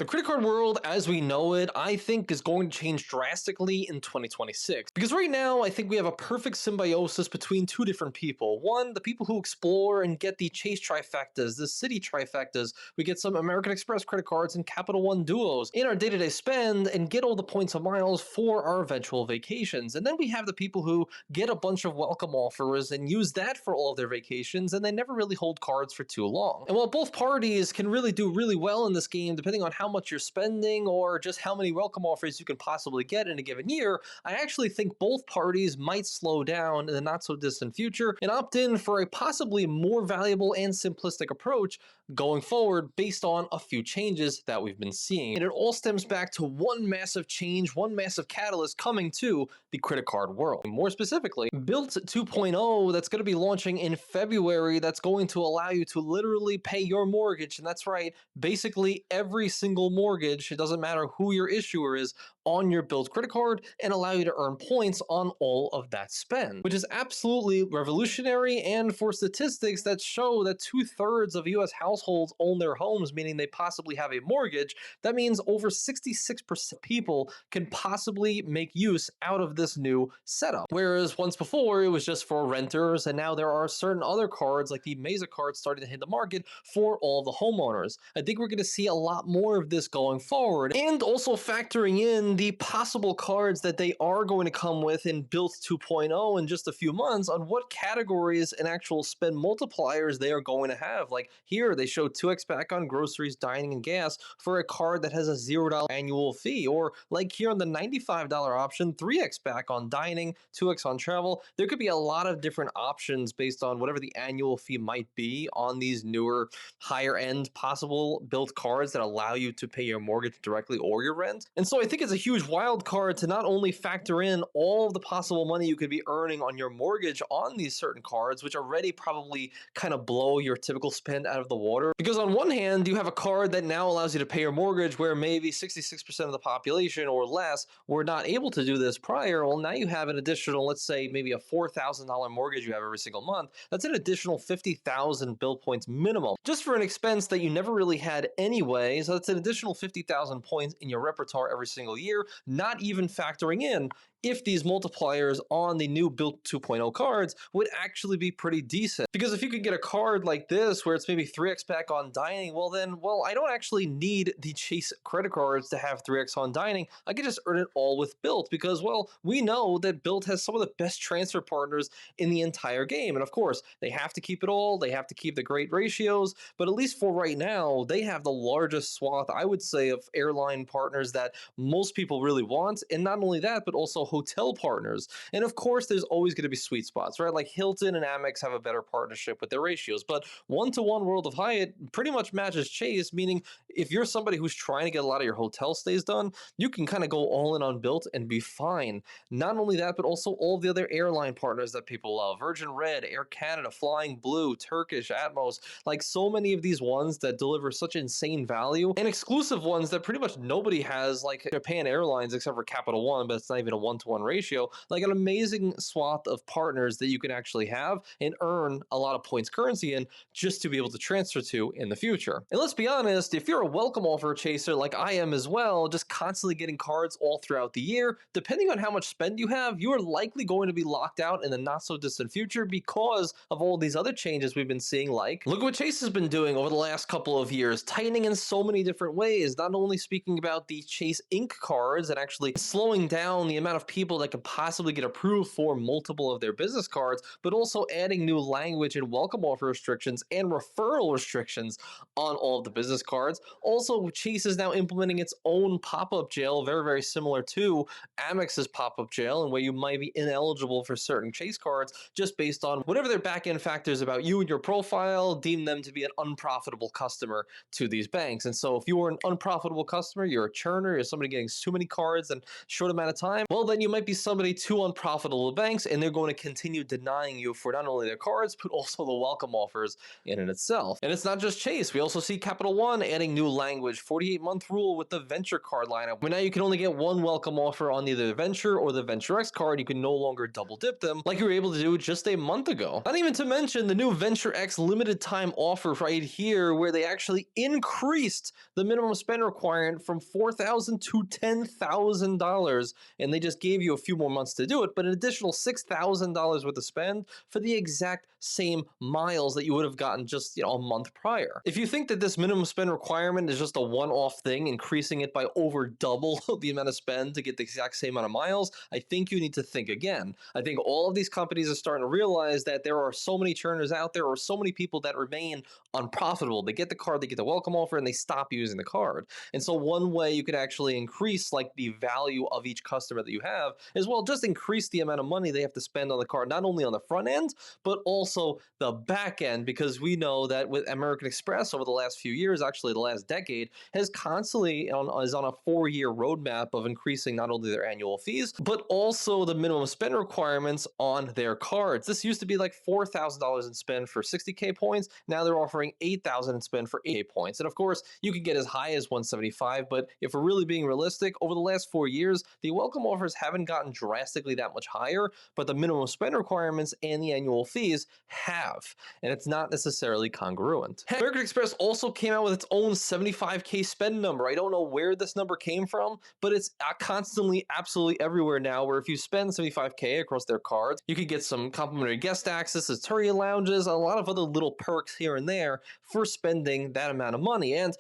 The credit card world as we know it, I think, is going to change drastically in 2026. Because right now, I think we have a perfect symbiosis between two different people. One, the people who explore and get the Chase Trifectas, the City Trifectas. We get some American Express credit cards and Capital One Duos in our day-to-day spend and get all the points and miles for our eventual vacations. And then we have the people who get a bunch of welcome offers and use that for all of their vacations, and they never really hold cards for too long. And while both parties can really do really well in this game, depending on how much you're spending or just how many welcome offers you can possibly get in a given year, I actually think both parties might slow down in the not so distant future and opt in for a possibly more valuable and simplistic approach going forward based on a few changes that we've been seeing. And it all stems back to one massive change, one massive catalyst coming to the credit card world. More specifically, BILT 2.0 that's going to be launching in February, that's going to allow you to literally pay your mortgage. And that's right, basically every single mortgage, it doesn't matter who your issuer is, on your BILT credit card and allow you to earn points on all of that spend, which is absolutely revolutionary. And for statistics that show that 2/3 of US households own their homes, meaning they possibly have a mortgage, that means over 66% of people can possibly make use out of this new setup. Whereas once before, it was just for renters, and now there are certain other cards like the Mesa card starting to hit the market for all the homeowners. I think we're going to see a lot more of this going forward, and also factoring in the possible cards that they are going to come with in BILT 2.0 in just a few months on what categories and actual spend multipliers they are going to have. Like here, they show 2x back on groceries, dining, and gas for a card that has a $0 annual fee. Or like here on the $95 option, 3x back on dining, 2x on travel. There could be a lot of different options based on whatever the annual fee might be on these newer, higher end possible BILT cards that allow you to pay your mortgage directly or your rent. And so I think it's a huge wild card to not only factor in all of the possible money you could be earning on your mortgage on these certain cards, which already probably kind of blow your typical spend out of the water. Because on one hand, you have a card that now allows you to pay your mortgage where maybe 66% of the population or less were not able to do this prior. Well, now you have an additional, let's say maybe a $4,000 mortgage you have every single month. That's an additional 50,000 BILT points minimum, just for an expense that you never really had anyway. So that's an additional 50,000 points in your repertoire every single year, not even factoring in if these multipliers on the new BILT 2.0 cards would actually be pretty decent. Because if you could get a card like this where it's maybe 3x back on dining, well then, I don't actually need the Chase credit cards to have 3x on dining. I could just earn it all with BILT because, we know that BILT has some of the best transfer partners in the entire game. And of course, they have to keep it all. They have to keep the great ratios. But at least for right now, they have the largest swath, I would say, of airline partners that most people really want. And not only that, but also hotel partners. And of course, there's always going to be sweet spots, right? Like Hilton and Amex have a better partnership with their ratios, but one-to-one World of Hyatt pretty much matches Chase, meaning if you're somebody who's trying to get a lot of your hotel stays done, you can kind of go all in on BILT and be fine. Not only that, but also all the other airline partners that people love. Virgin Red, Air Canada, Flying Blue, Turkish, Atmos, like so many of these ones that deliver such insane value, and exclusive ones that pretty much nobody has, like Japan Airlines except for Capital One, but it's not even a one-to-one ratio. Like an amazing swath of partners that you can actually have and earn a lot of points currency in just to be able to transfer to in the future. And let's be honest, if you're a welcome offer chaser like I am as well, just constantly getting cards all throughout the year, depending on how much spend you have, you are likely going to be locked out in the not so distant future because of all these other changes we've been seeing. Like, look at what Chase has been doing over the last couple of years, tightening in so many different ways, not only speaking about the Chase Inc. cards and actually slowing down the amount of people that could possibly get approved for multiple of their business cards, but also adding new language and welcome offer restrictions and referral restrictions on all of the business cards. Also, Chase is now implementing its own pop-up jail, very, very similar to Amex's pop-up jail, and where you might be ineligible for certain Chase cards just based on whatever their back-end factors about you and your profile deem them to be an unprofitable customer to these banks. And so if you are an unprofitable customer, you're a churner, you're somebody getting too many cards in a short amount of time, well, then then you might be somebody too unprofitable to banks, and they're going to continue denying you for not only their cards, but also the welcome offers in and itself. And it's not just Chase. We also see Capital One adding new language, 48-month rule with the Venture card lineup, where now you can only get one welcome offer on either the Venture or the Venture X card. You can no longer double dip them like you were able to do just a month ago. Not even to mention the new Venture X limited time offer right here, where they actually increased the minimum spend requirement from $4,000 to $10,000, and they just gave you a few more months to do it, but an additional $6,000 worth of spend for the exact same miles that you would have gotten just a month prior. If you think that this minimum spend requirement is just a one-off thing, increasing it by over double the amount of spend to get the exact same amount of miles, I think you need to think again. I think all of these companies are starting to realize that there are so many churners out there, or so many people that remain unprofitable. They get the card, they get the welcome offer, and they stop using the card. And so one way you could actually increase like the value of each customer that you have is, well, just increase the amount of money they have to spend on the card, not only on the front end, but also the back end, because we know that with American Express over the last few years, actually the last decade, has constantly is on a 4-year roadmap of increasing not only their annual fees, but also the minimum spend requirements on their cards. This used to be like $4,000 in spend for 60K points. Now they're offering $8,000 in spend for 8 points. And of course, you can get as high as 175, but if we're really being realistic, over the last 4 years, the welcome offers haven't gotten drastically that much higher, but the minimum spend requirements and the annual fees have, and it's not necessarily congruent. American Express also came out with its own 75K spend number. I don't know where this number came from, but it's constantly absolutely everywhere now, where if you spend 75K across their cards, you could get some complimentary guest access to Turia lounges, a lot of other little perks here and there for spending that amount of money. And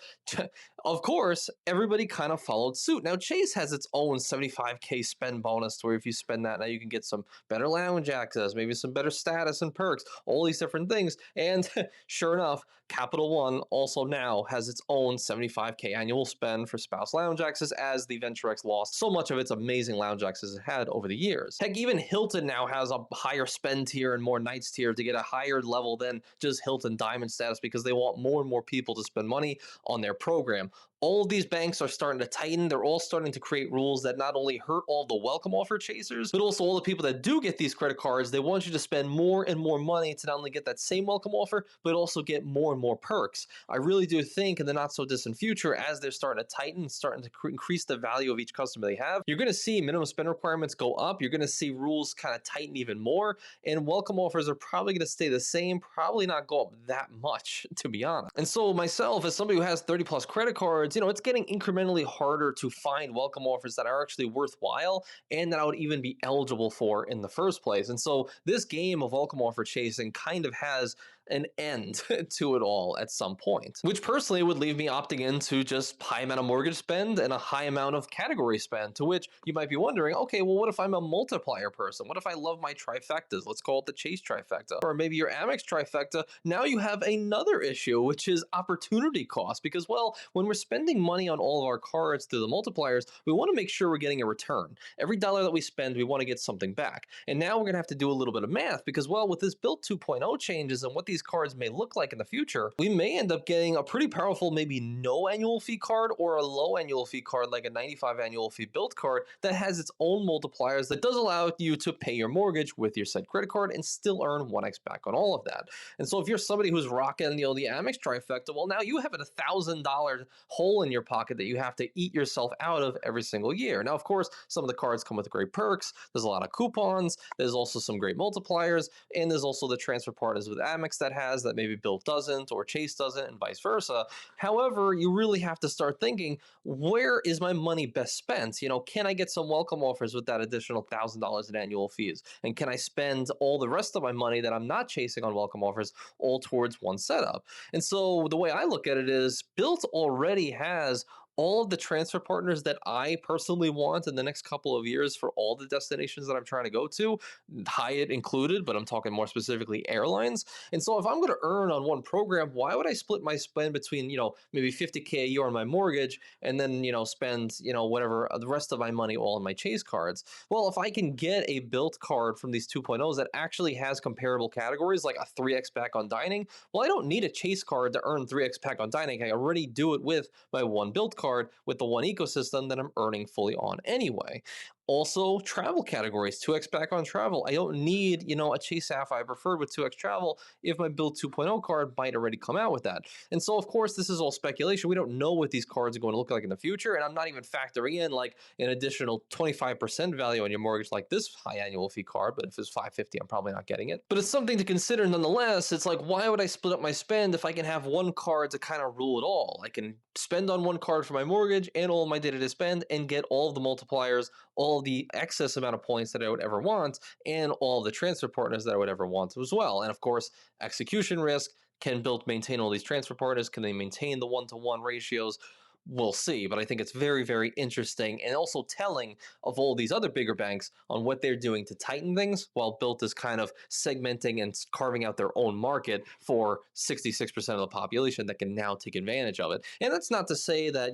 of course, everybody kind of followed suit. Now, Chase has its own 75K spend bonus, where if you spend that, now you can get some better lounge access, maybe some better status and perks, all these different things. And sure enough, Capital One also now has its own 75K annual spend for spouse lounge access, as the Venture X lost so much of its amazing lounge access it had over the years. Heck, even Hilton now has a higher spend tier and more nights tier to get a higher level than just Hilton Diamond status, because they want more and more people to spend money on their program. All of these banks are starting to tighten. They're all starting to create rules that not only hurt all the welcome offer chasers, but also all the people that do get these credit cards. They want you to spend more and more money to not only get that same welcome offer, but also get more and more perks. I really do think in the not so distant future, as they're starting to tighten, starting to increase the value of each customer they have, you're going to see minimum spend requirements go up. You're going to see rules kind of tighten even more, and welcome offers are probably going to stay the same, probably not go up that much, to be honest. And so myself, as somebody who has 30 plus credit cards, it's getting incrementally harder to find welcome offers that are actually worthwhile and that I would even be eligible for in the first place. And so this game of welcome offer chasing kind of has an end to it all at some point, which personally would leave me opting into just high amount of mortgage spend and a high amount of category spend, to which you might be wondering, okay, well, what if I'm a multiplier person? What if I love my trifectas? Let's call it the Chase trifecta, or maybe your Amex trifecta. Now you have another issue, which is opportunity cost, because, well, when we're spending money on all of our cards through the multipliers, we want to make sure we're getting a return. Every dollar that we spend, we want to get something back. And now we're going to have to do a little bit of math, because, well, with this BILT 2.0 changes and what these cards may look like in the future, we may end up getting a pretty powerful, maybe no annual fee card, or a low annual fee card like a 95 annual fee BILT card that has its own multipliers that does allow you to pay your mortgage with your said credit card and still earn 1x back on all of that. And so if you're somebody who's rocking the Amex trifecta, well, now you have a $1,000 hole in your pocket that you have to eat yourself out of every single year. Now, of course, some of the cards come with great perks. There's a lot of coupons. There's also some great multipliers. And there's also the transfer partners with Amex that has that maybe BILT doesn't, or Chase doesn't, and vice versa. However, you really have to start thinking, where is my money best spent? Can I get some welcome offers with that additional $1,000 in annual fees? And can I spend all the rest of my money that I'm not chasing on welcome offers all towards one setup? And so the way I look at it is, BILT already has all of the transfer partners that I personally want in the next couple of years for all the destinations that I'm trying to go to, Hyatt included, but I'm talking more specifically airlines. And so if I'm going to earn on one program, why would I split my spend between, maybe 50K a year on my mortgage and then, spend, whatever the rest of my money all on my Chase cards? Well, if I can get a BILT card from these 2.0s that actually has comparable categories, like a 3x back on dining, well, I don't need a Chase card to earn 3x back on dining. I already do it with my one BILT card with the one ecosystem that I'm earning fully on anyway. Also, travel categories, 2x back on travel. I don't need, a Chase Sapphire Preferred with 2x travel if my BILT 2.0 card might already come out with that. And so, of course, this is all speculation. We don't know what these cards are going to look like in the future. And I'm not even factoring in like an additional 25% value on your mortgage like this high annual fee card. But if it's 550, I'm probably not getting it. But it's something to consider nonetheless. It's like, why would I split up my spend if I can have one card to kind of rule it all? I can spend on one card for my mortgage and all of my day-to-day spend and get all of the multipliers, all of the excess amount of points that I would ever want, and all of the transfer partners that I would ever want as well. And of course, execution risk. Can BILT maintain all these transfer partners? Can they maintain the one-to-one ratios? We'll see, but I think it's very, very interesting and also telling of all these other bigger banks on what they're doing to tighten things, while BILT is kind of segmenting and carving out their own market for 66% of the population that can now take advantage of it. And that's not to say that,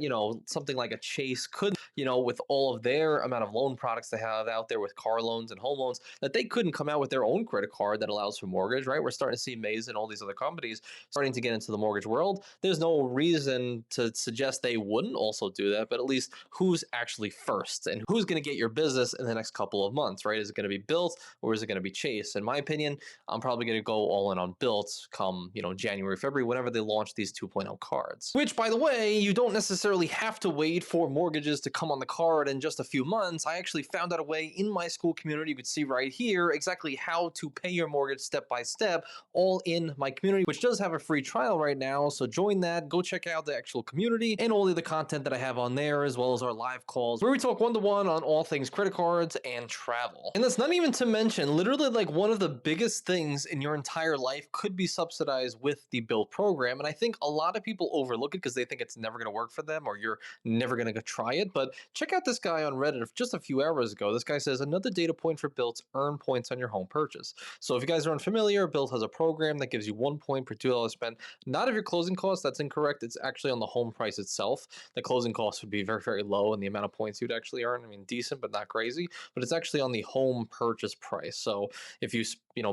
something like a Chase could, with all of their amount of loan products they have out there with car loans and home loans, that they couldn't come out with their own credit card that allows for mortgage, right? We're starting to see Maze and all these other companies starting to get into the mortgage world. There's no reason to suggest they wouldn't also do that, but at least who's actually first and who's going to get your business in the next couple of months, right? Is it going to be BILT or is it going to be Chase? In my opinion, I'm probably going to go all in on BILT come, January, February, whenever they launch these 2.0 cards. Which, by the way, you don't necessarily have to wait for mortgages to come on the card in just a few months. I actually found out a way in my school community. You could see right here exactly how to pay your mortgage step by step, all in my community, which does have a free trial right now. So join that, go check out the actual community and all of the content that I have on there, as well as our live calls where we talk one-to-one on all things credit cards and travel. And that's not even to mention, literally like one of the biggest things in your entire life could be subsidized with the BILT program. And I think a lot of people overlook it because they think it's never going to work for them or you're never going to try it. But check out this guy on Reddit just a few hours ago. This guy says, another data point for BILT, earn points on your home purchase. So if you guys are unfamiliar, BILT has a program that gives you 1 point per $2 spent, not of your closing costs. That's incorrect. It's actually on the home price itself. The closing costs would be very, very low in the amount of points you'd actually earn. I mean, decent, but not crazy, but it's actually on the home purchase price. So if you,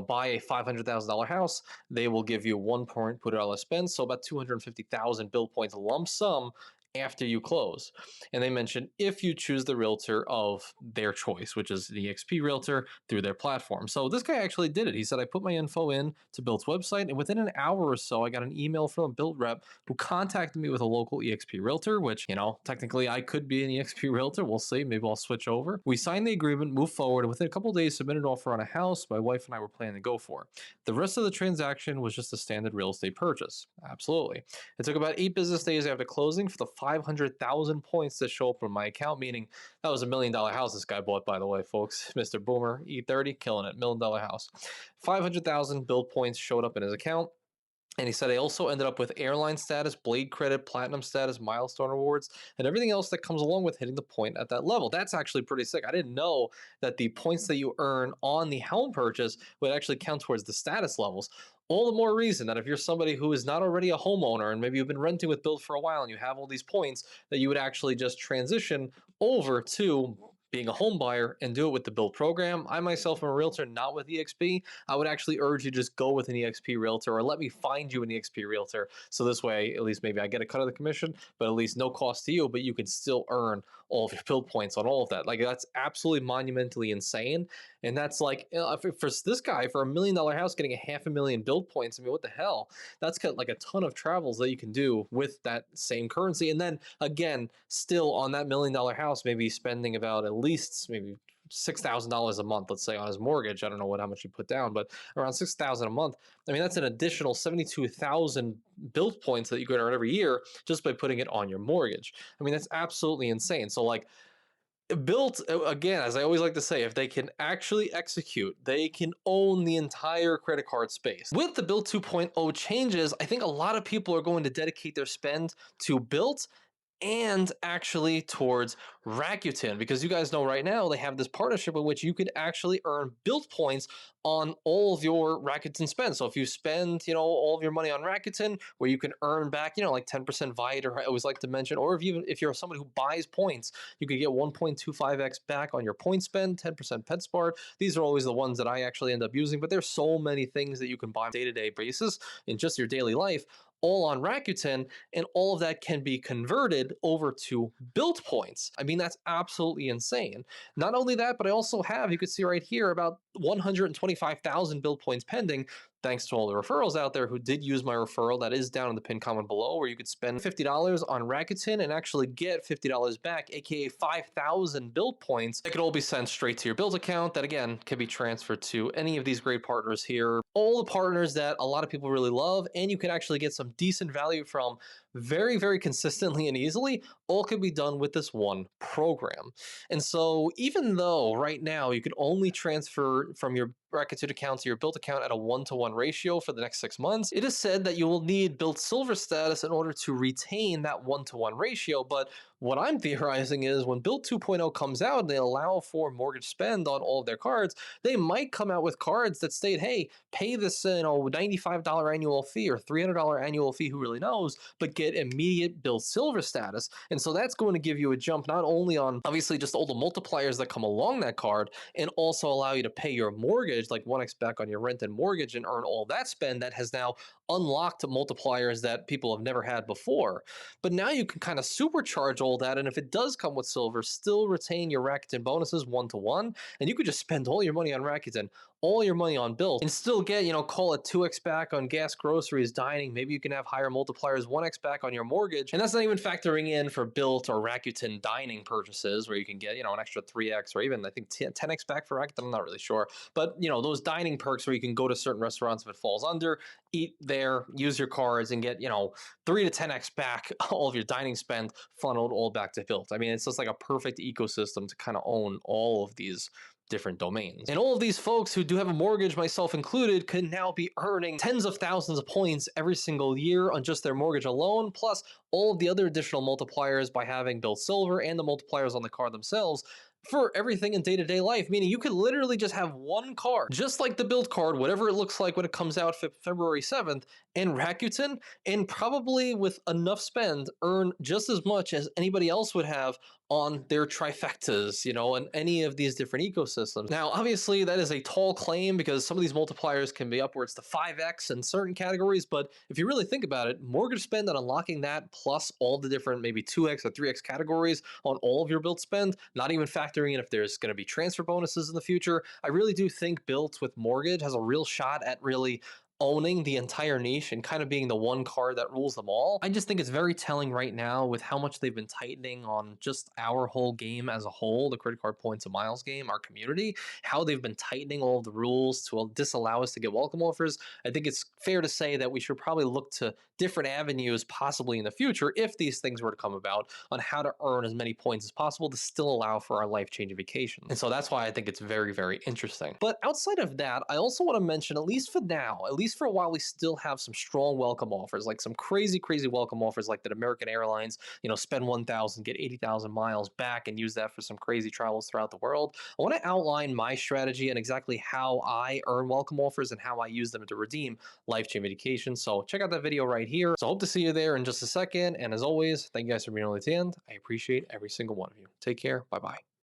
buy a $500,000 house, they will give you 1 point per $2 spent. So about 250,000 BILT points lump sum after you close. And they mentioned if you choose the realtor of their choice, which is the EXP realtor through their platform. So this guy actually did it. He said, I put my info in to BILT's website, and within an hour or so, I got an email from a BILT rep who contacted me with a local EXP realtor, which, technically I could be an EXP realtor. We'll see. Maybe I'll switch over. We signed the agreement, moved forward, and within a couple of days, submitted an offer on a house my wife and I were planning to go for. The rest of the transaction was just a standard real estate purchase. Absolutely. It took about 8 business days after closing for the 500,000 points to show up from my account, meaning that was $1 million house this guy bought, by the way, folks. Mr. Boomer, E30, killing it, $1 million house. 500,000 BILT points showed up in his account. And he said, I also ended up with airline status, Blade credit, platinum status, milestone rewards, and everything else that comes along with hitting the point at that level. That's actually pretty sick. I didn't know that the points that you earn on the home purchase would actually count towards the status levels. All the more reason that if you're somebody who is not already a homeowner and maybe you've been renting with BILT for a while and you have all these points, that you would actually just transition over to being a home buyer and do it with the BILT program. I myself am a realtor, not with EXP. I would actually urge you to just go with an EXP realtor or let me find you an EXP realtor. So this way, at least maybe I get a cut of the commission, but at least no cost to you, but you can still earn all of your BILT points on all of that. Like that's absolutely monumentally insane. And that's like, for this guy, for $1 million house, getting a $500,000 BILT points, I mean, what the hell? That's got like a ton of travels that you can do with that same currency. And then again, still on that $1 million house, maybe spending about at least maybe $6,000 a month, let's say, on his mortgage. I don't know how much he put down, but around $6,000 a month. I mean, that's an additional 72,000 BILT points that you could earn every year just by putting it on your mortgage. I mean, that's absolutely insane. So like, BILT, again, as I always like to say, if they can actually execute, they can own the entire credit card space. With the BILT 2.0 changes, I think a lot of people are going to dedicate their spend to BILT and actually towards Rakuten, because you guys know right now they have this partnership in which you could actually earn BILT points on all of your Rakuten spend. So if you spend, all of your money on Rakuten, where you can earn back, like 10% Viator, I always like to mention, or if you're somebody who buys points, you could get 1.25x back on your point spend, 10% PetSmart. These are always the ones that I actually end up using, but there's so many things that you can buy on a day-to-day basis in just your daily life. all on Rakuten, and all of that can be converted over to BILT points. I mean, that's absolutely insane. Not only that, but I also have, you can see right here, about 125,000 BILT points pending, thanks to all the referrals out there who did use my referral. That is down in the pinned comment below, where you could spend $50 on Rakuten and actually get $50 back, aka 5,000 BILT points that could all be sent straight to your BILT account. That again can be transferred to any of these great partners here. All the partners that a lot of people really love, and you can actually get some decent value from very, very consistently and easily. All can be done with this one program. And so even though right now you could only transfer from your Rakuten account to your BILT account at a 1-to-1 ratio for the next 6 months, it is said that you will need BILT Silver status in order to retain that 1-to-1 ratio. But what I'm theorizing is when BILT 2.0 comes out and they allow for mortgage spend on all of their cards, they might come out with cards that state, hey, pay this $95 annual fee or $300 annual fee, who really knows, but get immediate BILT Silver status. And so that's going to give you a jump not only on obviously just all the multipliers that come along that card, and also allow you to pay your mortgage like 1x back on your rent and mortgage and earn all that spend that has now unlocked multipliers that people have never had before. But now you can kind of supercharge all that, and if it does come with silver, still retain your Rakuten bonuses 1-to-1, and you could just spend all your money on Rakuten, all your money on BILT, and still get, call it 2x back on gas, groceries, dining. Maybe you can have higher multipliers, 1x back on your mortgage, and that's not even factoring in for BILT or Rakuten dining purchases, where you can get, an extra 3x or even I think 10x back for Rakuten. I'm not really sure, but those dining perks where you can go to certain restaurants if it falls under, eat there, use your cards, and get 3 to 10x back all of your dining spend funneled all back to BILT. I mean, it's just like a perfect ecosystem to kind of own all of these different domains. And all of these folks who do have a mortgage, myself included, can now be earning tens of thousands of points every single year on just their mortgage alone, plus all of the other additional multipliers by having BILT Silver and the multipliers on the card themselves for everything in day-to-day life, meaning you could literally just have one card, just like the BILT card, whatever it looks like when it comes out February 7th, and Rakuten, and probably with enough spend, earn just as much as anybody else would have on their trifectas, and any of these different ecosystems. Now, obviously, that is a tall claim because some of these multipliers can be upwards to 5x in certain categories, but if you really think about it, mortgage spend and unlocking that, plus all the different maybe 2x or 3x categories on all of your BILT spend, not even factoring in if there's going to be transfer bonuses in the future, I really do think BILT with mortgage has a real shot at really owning the entire niche and kind of being the one card that rules them all. I just think it's very telling right now with how much they've been tightening on just our whole game as a whole, the credit card points and miles game, our community, how they've been tightening all of the rules to disallow us to get welcome offers. I think it's fair to say that we should probably look to different avenues possibly in the future, if these things were to come about, on how to earn as many points as possible to still allow for our life-changing vacations. And so that's why I think it's very, very interesting. But outside of that, I also want to mention, at least for now, at least for a while, we still have some strong welcome offers, like some crazy, crazy welcome offers, like that American Airlines, spend 1,000, get 80,000 miles back and use that for some crazy travels throughout the world. I want to outline my strategy and exactly how I earn welcome offers and how I use them to redeem life-changing vacations. So check out that video right here. So I hope to see you there in just a second. And as always, thank you guys for being on the end. I appreciate every single one of you. Take care. Bye-bye.